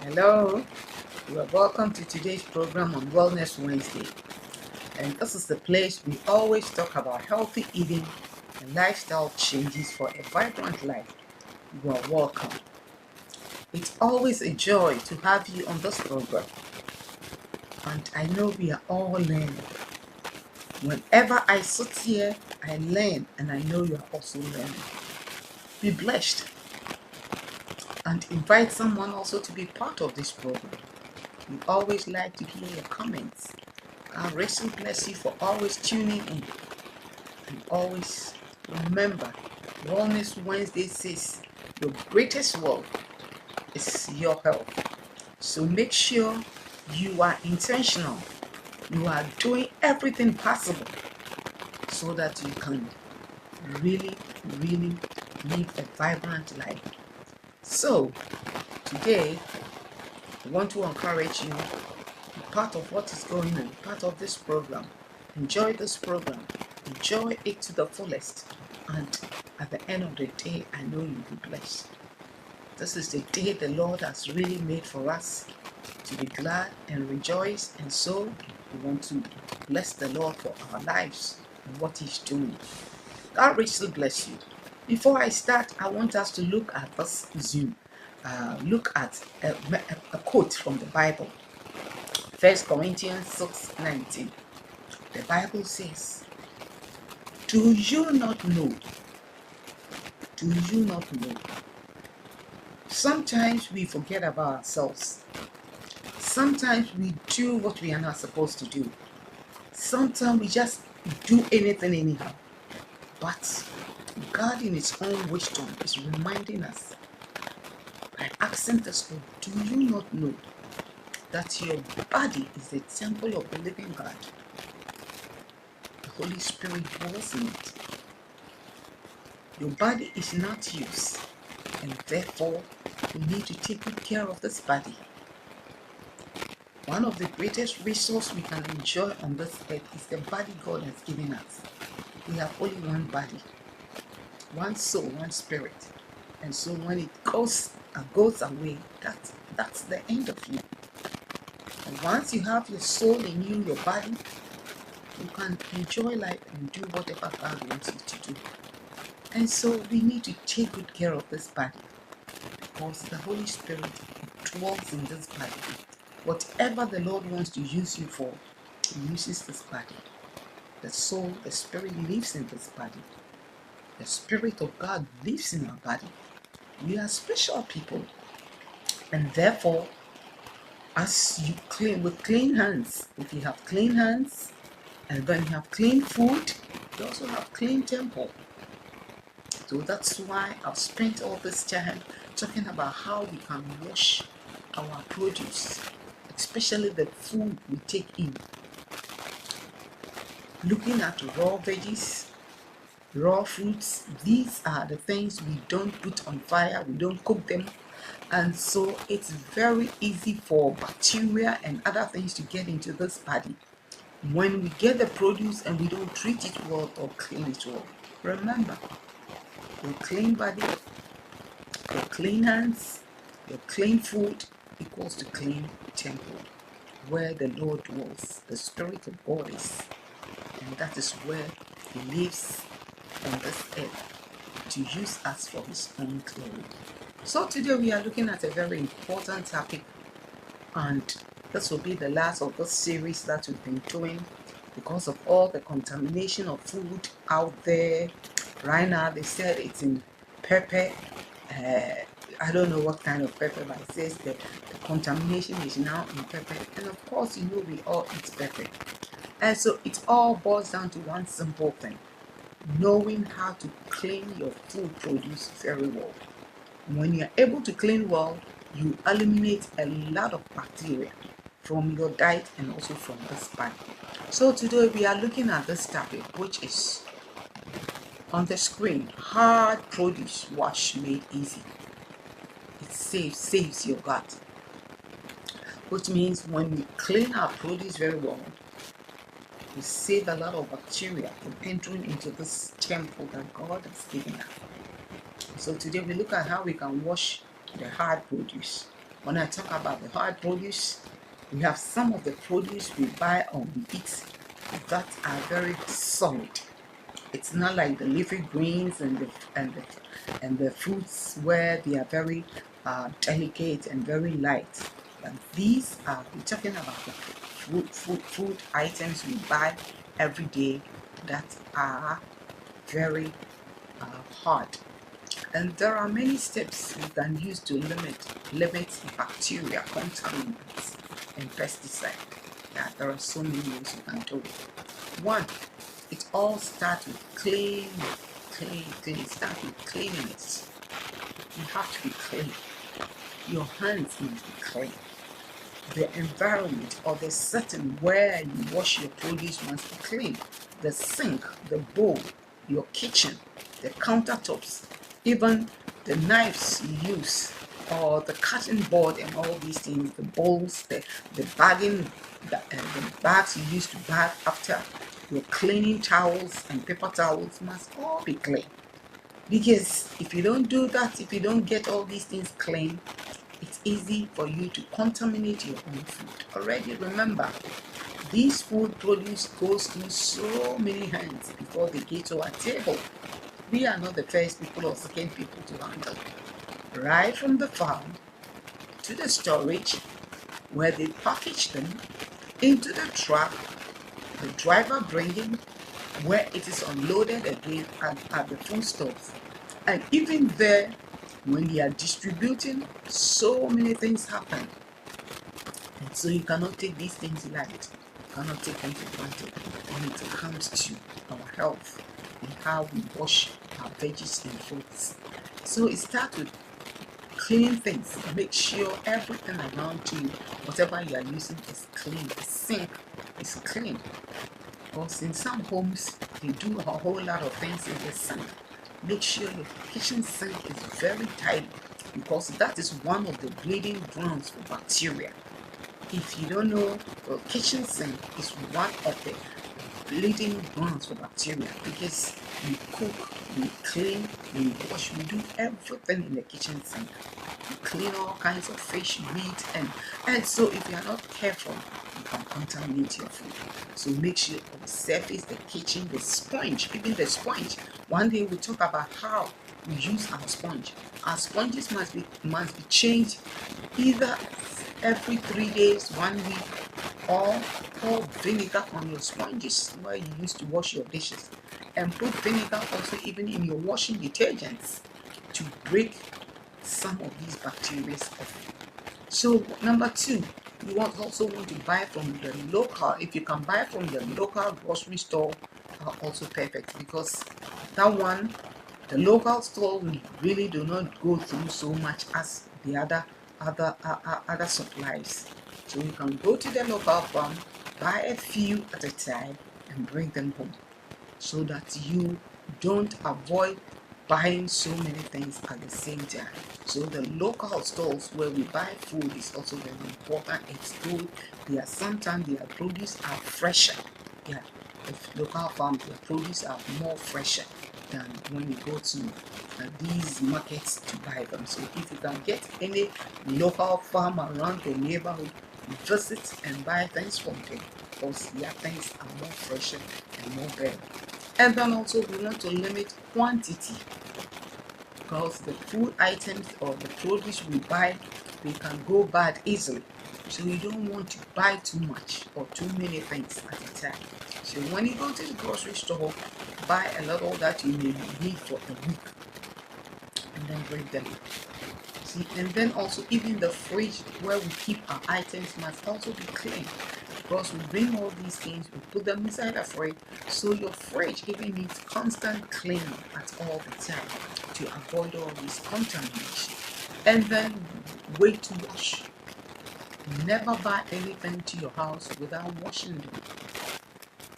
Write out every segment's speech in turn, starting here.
Hello, you are welcome to today's program on Wellness Wednesday. And this is the place we always talk about healthy eating and lifestyle changes for a vibrant life. You are welcome. It's always a joy to have you on this program. And I know we are all learning. Whenever I sit here, I learn, and I know you are also learning. Be blessed and invite someone also to be part of this program. We always like to hear your comments. God rest and bless you for always tuning in. And always remember, Wellness Wednesday says your greatest wealth is your health. So make sure you are intentional. You are doing everything possible so that you can really, really live a vibrant life. So today, I want to encourage you, be part of what is going on, part of this program. Enjoy this program. Enjoy it to the fullest. And at the end of the day, I know you'll be blessed. This is the day the Lord has really made for us to be glad and rejoice. And so we want to bless the Lord for our lives and what He's doing. God richly bless you. Before I start, I want us to look at this Zoom. Look at a quote from the Bible. 1 Corinthians 6:19. The Bible says, Do you not know? Do you not know? Sometimes we forget about ourselves. Sometimes we do what we are not supposed to do. Sometimes we just do anything anyhow. But God in His own wisdom is reminding us by asking this, do you not know that your body is the temple of the living God? The Holy Spirit dwells in it. Your body is not yours, and therefore we need to take good care of this body. One of the greatest resources we can enjoy on this earth is the body God has given us. We have only one body, one soul, one spirit. And so when it goes away, that's the end of you. And once you have your soul in you, your body, you can enjoy life and do whatever God wants you to do. And so we need to take good care of this body because the Holy Spirit dwells in this body. Whatever the Lord wants to use you for, He uses this body. The soul, the spirit lives in this body. The Spirit of God lives in our body. We are special people. And therefore, as you clean with clean hands, if you have clean hands, and then you have clean food, you also have clean temple. So that's why I've spent all this time talking about how we can wash our produce, especially the food we take in. Looking at raw veggies, raw fruits, these are the things we don't put on fire, we don't cook them. And so it's very easy for bacteria and other things to get into this body when we get the produce and we don't treat it well or clean it well. Remember, your clean body, your clean hands, your clean food equals to clean temple where the Lord dwells, the Spirit of God is. And that is where He lives on this earth to use us for His own glory. So today we are looking at a very important topic, and this will be the last of this series that we've been doing because of all the contamination of food out there. Right now they said it's in pepper. I don't know what kind of pepper, but it says the contamination is now in pepper. And of course, you know we all eat pepper. And so it all boils down to one simple thing: knowing how to clean your food produce very well. When you're able to clean well, you eliminate a lot of bacteria from your diet and also from this body. So today we are looking at this topic, which is on the screen: hard produce wash made easy. It saves your gut, which means when we clean our produce very well, we save a lot of bacteria from entering into this temple that God has given us. So today we look at how we can wash the hard produce. When I talk about the hard produce, we have some of the produce we buy or we eat that are very solid. It's not like the leafy greens and the fruits where they are very delicate and very light. But these are, we're talking about the food items we buy every day that are very hard. And there are many steps we can use to limit bacteria, contaminants, and pesticides. Yeah, there are so many ways you can do it. One, it all starts with clean. Start with cleanliness. You have to be clean. Your hands must be clean. The environment or the setting where you wash your produce must be clean. The sink, the bowl, your kitchen, the countertops, even the knives you use, or the cutting board and all these things, the bowls, the bagging, the bags you use to bag after, your cleaning towels and paper towels must all be clean. Because if you don't do that, if you don't get all these things clean, it's easy for you to contaminate your own food. Already remember, these food produce goes through so many hands before they get to our table. We are not the first people or second people to handle. Right from the farm to the storage, where they package them, into the truck, the driver bringing, where it is unloaded again at the food stores. And even there, when they are distributing, so many things happen. And so you cannot take these things light. You cannot take them for granted when it comes to our health and how we wash our veggies and fruits. So it starts with clean things. Make sure everything around you, whatever you are using, is clean. The sink is clean. Because in some homes, they do a whole lot of things in the sink. Make sure your kitchen sink is very tidy, because that is one of the breeding grounds for bacteria. If you don't know, the kitchen sink is one of the bleeding grounds for bacteria, because we cook, we clean, we wash, we do everything in the kitchen sink. We clean all kinds of fish, meat, and so if you are not careful, you can contaminate your food. So make sure on the surface, the kitchen, the sponge, even the sponge. One day we'll talk about how we use our sponge. Our sponges must be changed either every 3 days, 1 week, or pour vinegar on your sponges where you used to wash your dishes, and put vinegar also even in your washing detergents to break some of these bacteria off. So number 2, you also want to buy from the local. If you can buy from the local grocery store, are also perfect, because that one, the local store really do not go through so much as the other supplies. So you can go to the local farm, buy a few at a time, and bring them home, so that you don't avoid buying so many things at the same time. So the local stores where we buy food is also very important. It's good. Sometimes their produce are fresher. Yeah, the local farms, their produce are more fresher than when you go to these markets to buy them. So if you can get any local farm around the neighborhood, visit and buy things from them, because their things are more fresher and more better. And then also we want to limit quantity, because the food items or the produce we buy, they can go bad easily. So you don't want to buy too much or too many things at a time. So when you go to the grocery store, buy a little that you may need for a week, and then bring them. See, and then also even the fridge where we keep our items must also be clean, because we bring all these things, we put them inside the fridge. So your fridge even needs constant cleaning at all the time to avoid all this contamination. And then wait to wash. Never buy anything to your house without washing them.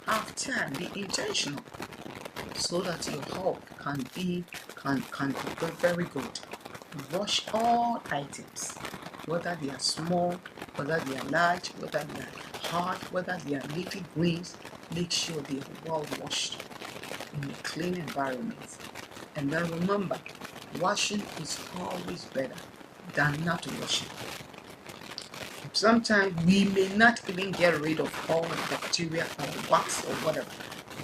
Have time, be intentional, so that your health can be very good. Wash all items, whether they are small, whether they are large, whether they are hard, whether they are leafy greens. Make sure they are well washed in a clean environment. And then remember, washing is always better than not washing. Sometimes we may not even get rid of all the bacteria or wax or whatever,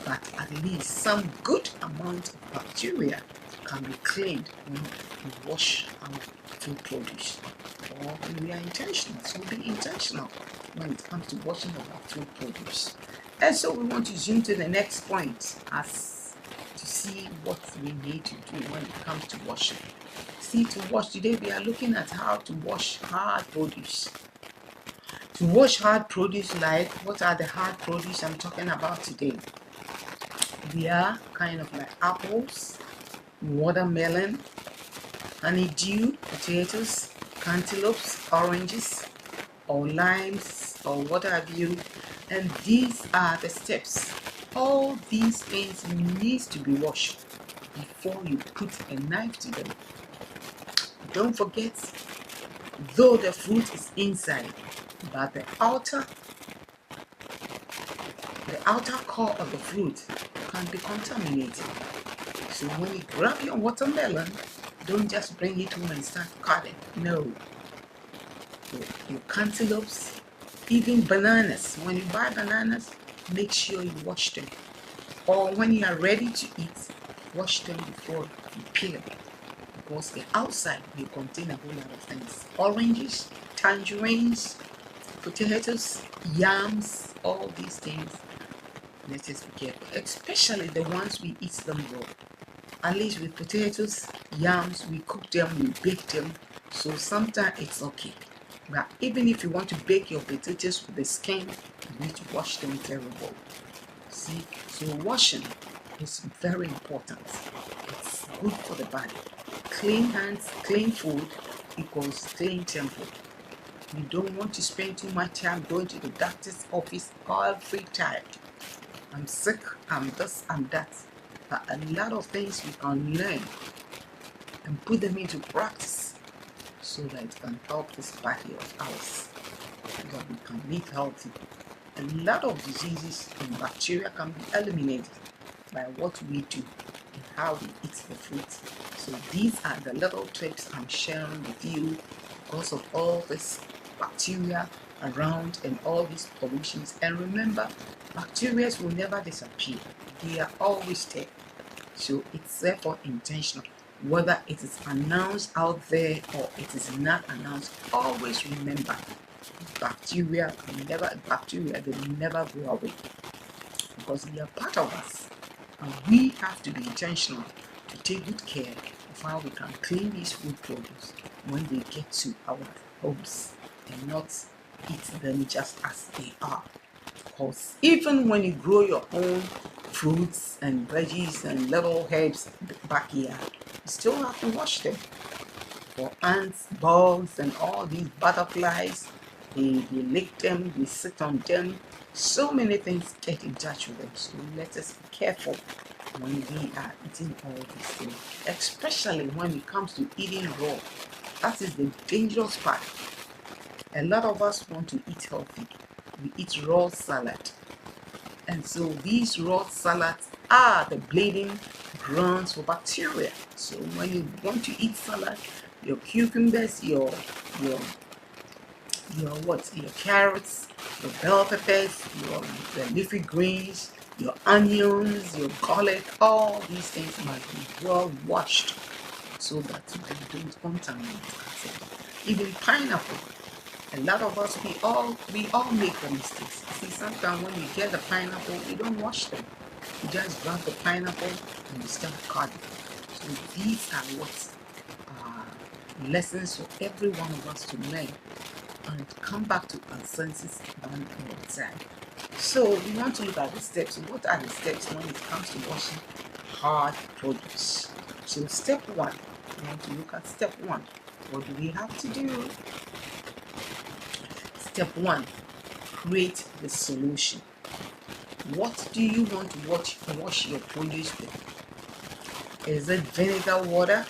but at least some good amount of bacteria can be cleaned when we wash our food produce, or when we are intentional. So be intentional when it comes to washing of our food produce. And so we want to zoom to the next point as to see what we need to do when it comes to washing. See, to wash today we are looking at how to wash hard produce. To wash hard produce, like what are the hard produce I'm talking about today? They are kind of like apples, watermelon, honeydew, potatoes, cantaloupes, oranges, or limes, or what have you. And these are the steps. All these things need to be washed before you put a knife to them. Don't forget, though the fruit is inside, but the outer core of the fruit can be contaminated. So when you grab your watermelon, don't just bring it home and start cutting. No. Your cantaloupes, even bananas. When you buy bananas, make sure you wash them. Or when you are ready to eat, wash them before you peel them. Because the outside will contain a whole lot of things. Oranges, tangerines, potatoes, yams, all these things. Let us be careful, especially the ones we eat them raw. At least with potatoes, yams, we cook them, we bake them, so sometimes it's okay. But even if you want to bake your potatoes with the skin, you need to wash them very well. See, so washing is very important. It's good for the body. Clean hands, clean food equals clean temple. You don't want to spend too much time going to the doctor's office every time. I'm sick, I'm this, I'm that. But a lot of things we can learn and put them into practice so that it can help this body of ours, so that we can live healthy. A lot of diseases and bacteria can be eliminated by what we do and how we eat the fruit. So these are the little tips I'm sharing with you because of all this bacteria around and all these pollutions. And remember, bacteria will never disappear. They are always there. So it's therefore intentional. Whether it is announced out there or it is not announced, always remember, bacteria they will never go away because they are part of us. And we have to be intentional to take good care of how we can clean these food produce when they get to our homes and not eat them just as they are. Because even when you grow your own fruits and veggies and little herbs back here, you still have to wash them. For ants, bugs, and all these butterflies, they lick them, they sit on them. So many things get in touch with them. So let us be careful when we are eating all these things, especially when it comes to eating raw. That is the dangerous part. A lot of us want to eat healthy. We eat raw salad. And so these raw salads are the bleeding grounds for bacteria. So when you want to eat salad, your cucumbers, your carrots, your bell peppers, the leafy greens, your onions, your garlic, all these things must be well washed so that they don't contaminate. Even pineapple. A lot of us, we all make the mistakes. See, sometimes when you get the pineapple, you don't wash them. You just grab the pineapple and you start cutting. So these are what lessons for every one of us to learn and come back to our senses one more time. So we want to look at the steps. What are the steps when it comes to washing hard produce? So step one, we want to look at step one. What do we have to do? Step one, create the solution. What do you want to wash your produce with? Is it vinegar water?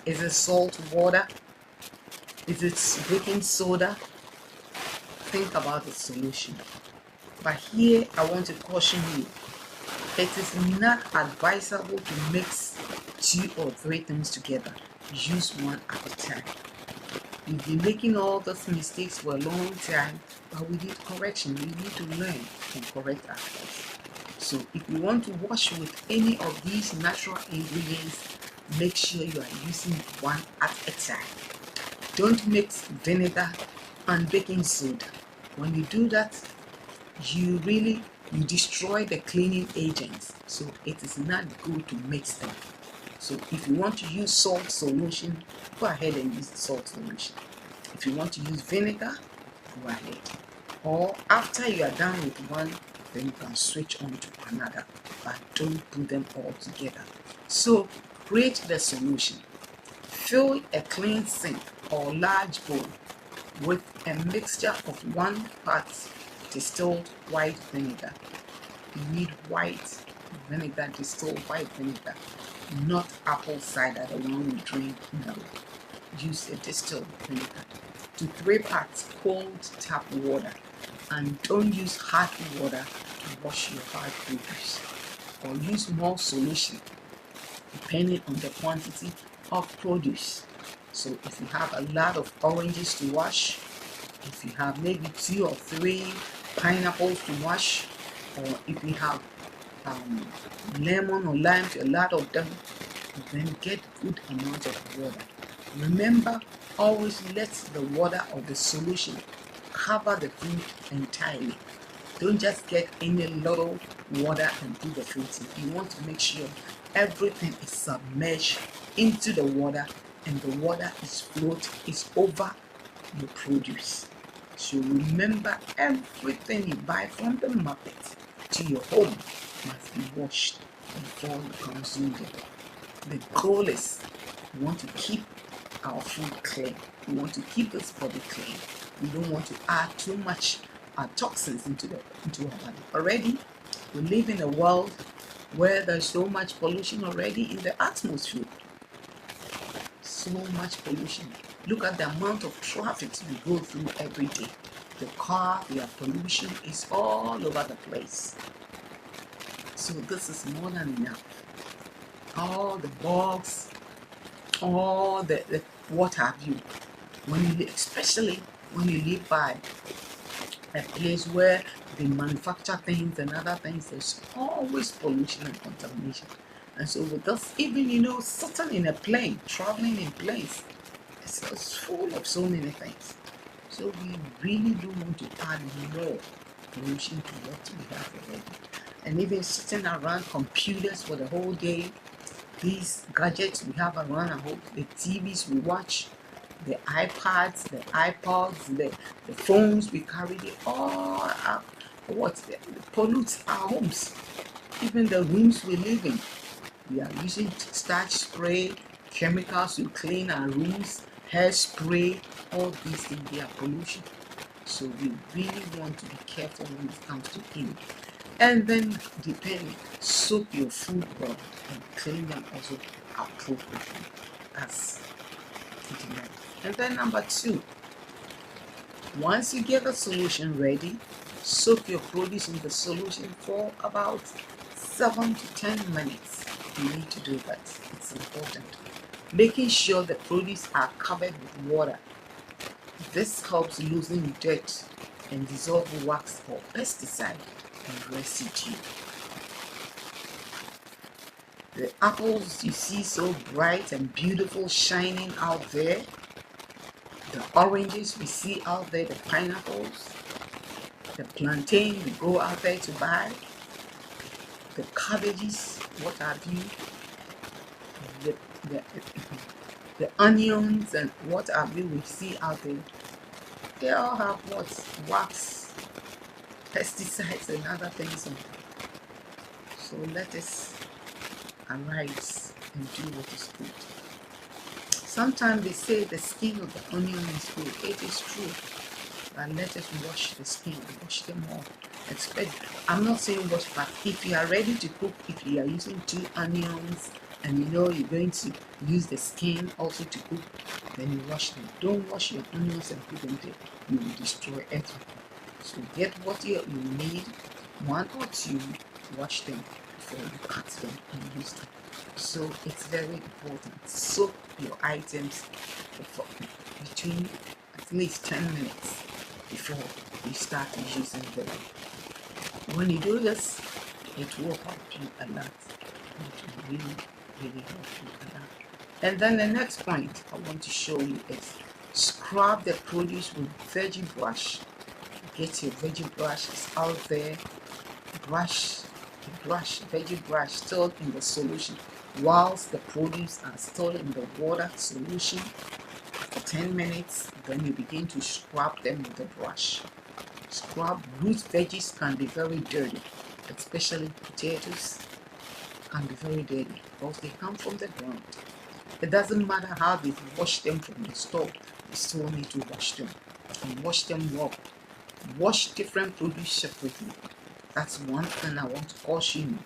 Is it salt water? Is it baking soda? Think about the solution. But here I want to caution you. It is not advisable to mix 2 or 3 things together. Use one at a time. We've been making all those mistakes for a long time, but we need correction. We need to learn and correct ourselves. So if you want to wash with any of these natural ingredients, make sure you are using one at a time. Don't mix vinegar and baking soda. When you do that, you destroy the cleaning agents. So it is not good to mix them. So if you want to use salt solution, go ahead and use the salt solution. If you want to use vinegar, go ahead. Or after you are done with one, then you can switch on to another, but don't put them all together. So create the solution. Fill a clean sink or large bowl with a mixture of 1 part distilled white vinegar. You need white vinegar, distilled white vinegar, not apple cider, the one we drink. No, use a distilled vinegar. To 3 parts cold tap water, and don't use hot water to wash your hard produce, or use more solution depending on the quantity of produce. So if you have a lot of oranges to wash, if you have maybe 2 or 3 pineapples to wash, or if you have lemon or limes, a lot of them, then get good amount of water. Remember, always let the water of the solution cover the food entirely. Don't just get any little water and do the fruiting. You want to make sure everything is submerged into the water, and the water is over your produce. So remember, everything you buy from the market to your home must be washed before you consume it. The goal is we want to keep our food clean. We want to keep this body clean. We don't want to add too much toxins into our body. Already, we live in a world where there's so much pollution already in the atmosphere. So much pollution. Look at the amount of traffic we go through every day. The car, the pollution is all over the place. So this is more than enough. All the bugs, all the what have you. Especially when you live by a place where they manufacture things and other things, there's always pollution and contamination. And so with us, even sitting in a plane, traveling in planes, it's full of so many things. So we really do want to add more pollution to what we have already. And even sitting around computers for the whole day, these gadgets we have around our home, the TVs we watch, the iPads, the iPods, the phones we carry, they all pollute our homes. Even the rooms we live in, we are using starch spray, chemicals to clean our rooms, hairspray, all these things, they are pollution. So we really want to be careful when it comes to eating. And then soak your food well and clean them also appropriately as demand. And then number 2, once you get the solution ready, soak your produce in the solution for about 7 to 10 minutes. You need to do that. It's important. Making sure the produce are covered with water. This helps loosen dirt and dissolve wax or pesticide and residue. The apples you see so bright and beautiful shining out there, the oranges we see out there, the pineapples, the plantain we go out there to buy, the cabbages, what have you, the onions and what have you we see out there, they all have wax, pesticides and other things on them. So let us arise and do what is good. Sometimes they say the skin of the onion is good. It is true. But let us wash the skin, wash them all. I'm not saying wash, but if you are ready to cook, if you are using 2 onions and you're going to use the skin also to cook, then you wash them. Don't wash your onions and put them there. You will destroy everything. So get what you need, 1 or 2, wash them before you cut them and use them. So it's very important. Soak your items for between at least 10 minutes before you start using them. When you do this, it will help you a lot. It will really, really help you a lot. And then the next point I want to show you is scrub the produce with veggie brush. Get your veggie brush, it's out there. Veggie brush stored in the solution. Whilst the produce are stored in the water solution for 10 minutes, then you begin to scrub them with the brush. Scrub root veggies can be very dirty, especially potatoes can be very dirty because they come from the ground. It doesn't matter how they wash them from the store, you still need to wash them and wash them well. Wash different produce separately. That's one thing I want to caution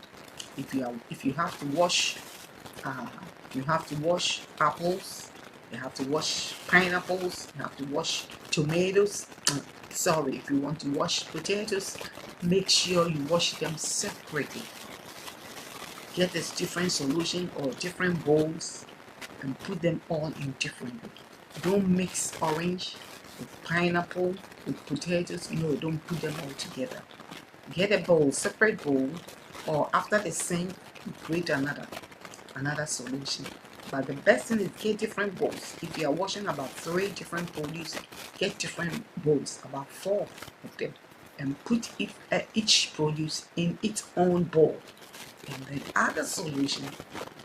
you. If you have to wash apples, you have to wash pineapples, you have to wash tomatoes. Sorry, if you want to wash potatoes, make sure you wash them separately. Get this different solution or different bowls and put them all in differently. Don't mix orange with pineapple with potatoes. No, don't put them all together. Get a bowl, separate bowl, or after the sink, you create another solution. But the best thing is get different bowls. If you are washing about 3 different produce, get different bowls, about 4 of them, and put each produce in its own bowl, and then add a solution,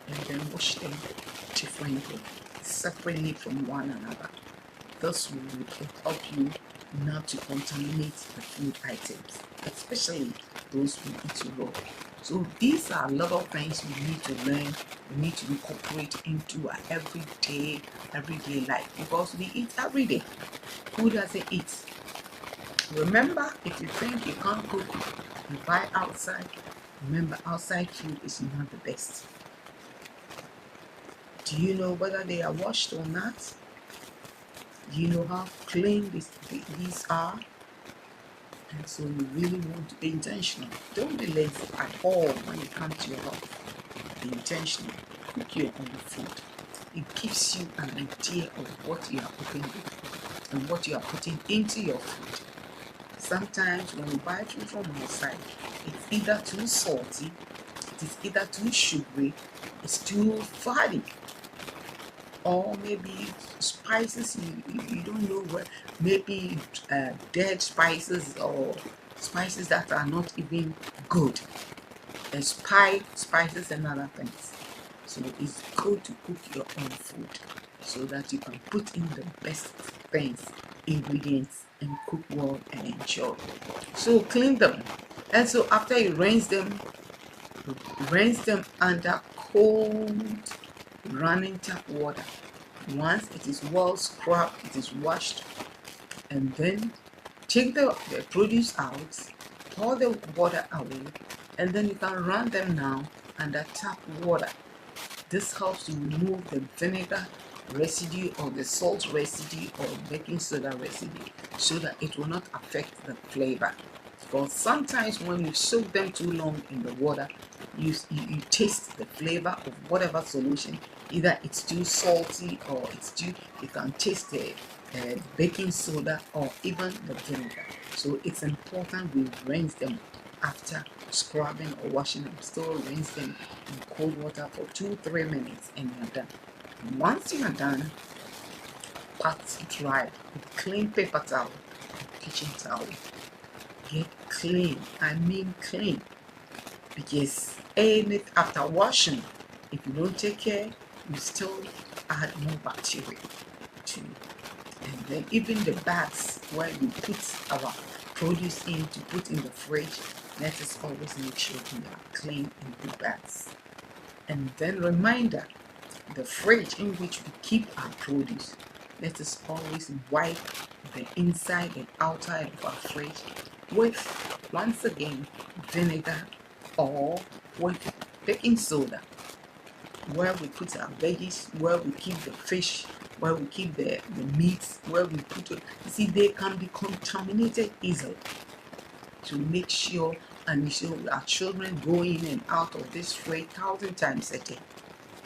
and then wash them differently, separately from one another. This will help you not to contaminate the food items, especially those we eat raw. So these are a lot of things we need to learn, we need to incorporate into our everyday life, because we eat every day. Who doesn't eat? Remember, if you think you can't cook, you buy outside. Remember, outside food is not the best. Do you know whether they are washed or not? Do you know how clean these are? And so you really want to be intentional. Don't be lazy at all when it comes to your health. Be intentional. Cook your own food. It gives you an idea of what you are cooking with and what you are putting into your food. Sometimes when you buy food from outside, it's either too salty, it is either too sugary, it's too fatty, or maybe spices you don't know where, maybe dead spices or spices that are not even good, and spices and other things. So it's good to cook your own food so that you can put in the best things, ingredients, and cook well and enjoy. So clean them, and so after you rinse them under cold running tap water. Once it is well scrubbed, it is washed, and then take the produce out, pour the water away, and then you can run them now under tap water. This helps to remove the vinegar residue or the salt residue or baking soda residue so that it will not affect the flavor. Because sometimes when you soak them too long in the water, you taste the flavor of whatever solution. Either it's too salty or you can taste the baking soda or even the vinegar. So it's important we rinse them after scrubbing or washing them. Still rinse them in cold water for 2-3 minutes and you're done. And once you are done, pat dry with clean paper towel or kitchen towel. Get clean, I mean clean, because after washing, if you don't take care, you still add more bacteria to it. And then even the bags where we put our produce in to put in the fridge, let us always make sure we are clean in the bags. And then reminder, the fridge in which we keep our produce, let us always wipe the inside and outside of our fridge with, once again, vinegar or with baking soda. Where we put our veggies, where we keep the fish, where we keep the meats, where we put it, you see, they can be contaminated easily. To make sure, and you see our children go in and out of this fridge 1,000 times a day.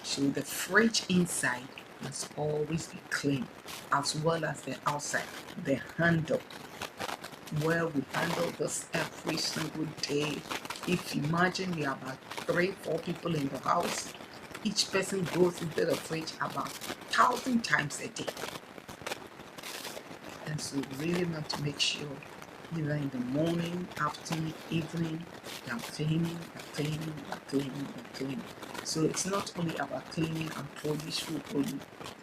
So the fridge inside must always be clean, as well as the outside, the handle, where we handle this every single day. If you imagine we are about 3-4 people in the house, each person goes into the fridge about 1,000 times a day. And so we really want to make sure either in the morning, afternoon, evening, you're cleaning, you're cleaning, you're cleaning, you're cleaning. So it's not only about cleaning and produce food only,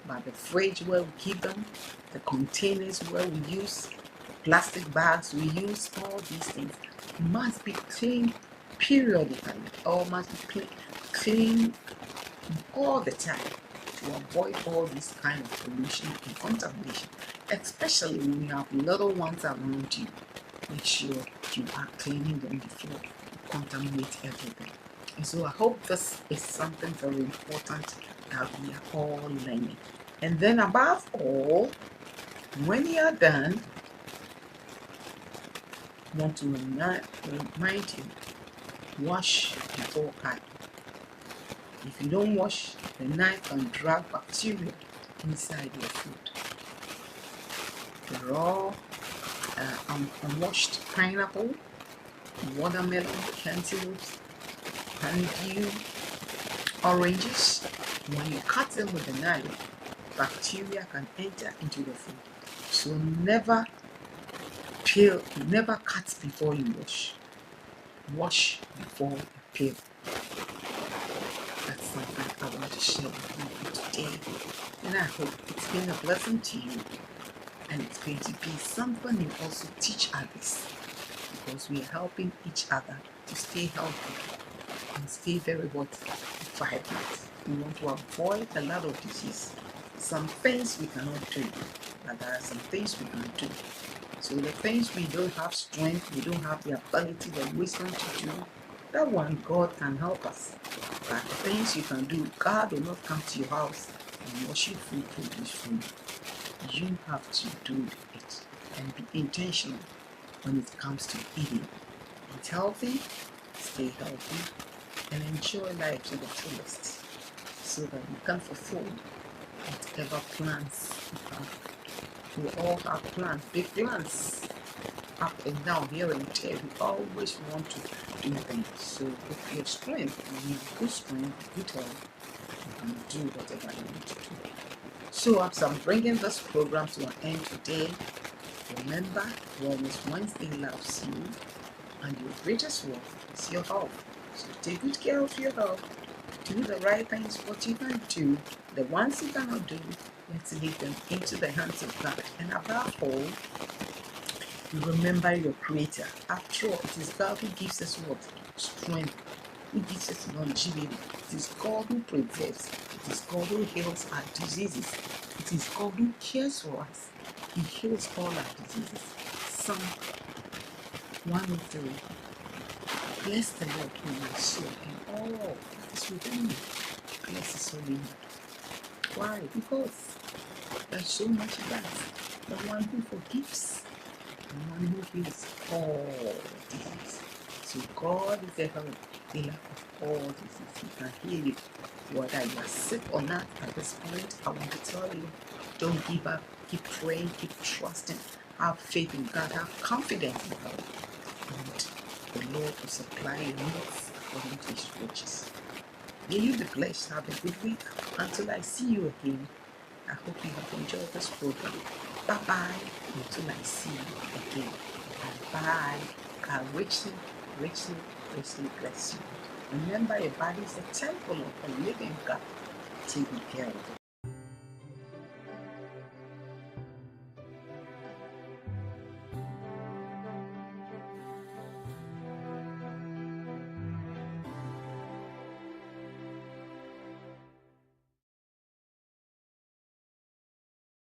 but the fridge where we keep them, the containers where we use, plastic bags we use, all these things must be cleaned periodically, or must be clean all the time to avoid all this kind of pollution and contamination, especially when you have little ones around you. Make sure you are cleaning them before you contaminate everything. And so I hope this is something very important that we are all learning. And then above all, when you are done, I want to remind you, wash before cutting. If you don't wash, the knife can drag bacteria inside your food. The raw, unwashed pineapple, watermelon, cantaloupes, honeydew, oranges, when you cut them with a knife, bacteria can enter into the food. So never cut before you wash. Wash before you peel. That's something I want to share with you today. And I hope it's been a blessing to you. And it's going to be something you also teach others, because we are helping each other to stay healthy and stay very vibrant. We want to avoid a lot of disease. Some things we cannot do, but there are some things we can do. So the things we don't have strength, we don't have the ability, the wisdom to do, that one God can help us. But the things you can do, God will not come to your house and wash you food, produce food. You have to do it and be intentional when it comes to eating. Eat healthy, stay healthy, and enjoy life to the fullest, so that you can fulfill whatever plans you have. We all have plans, big plans, up and down, here and there. We always want to do things. So with your strength, you need good strength, good health, you can do whatever you need to do. So as I'm bringing this program to an end today, remember, Wellness Wednesday loves you, and your greatest wealth is your health. So take good care of your health. Do the right things, what you can do. The ones you cannot do, let's leave them into the hands of God. And above all, remember your Creator. After all, it is God who gives us what? Strength. Who gives us longevity. It is God who preserves. It is God who heals our diseases. It is God who cares for us. He heals all our diseases. Psalm 103. Bless the Lord, O my soul, and all that is within me. Bless His holy name. Why? Because there's so much that the one who forgives, the one who heals all disease. So God is the healer of all disease. He can heal you. Whether you are sick or not at this point, I want to tell you, don't give up. Keep praying, keep trusting. Have faith in God. Have confidence in God. And the Lord will supply your needs according to His riches. May you be blessed. Have a good week. Until I see you again, I hope you have enjoyed this program. Bye-bye until I see you again. And bye. God richly, richly, richly bless you. Remember, your body is a temple of the living God. Take care of it.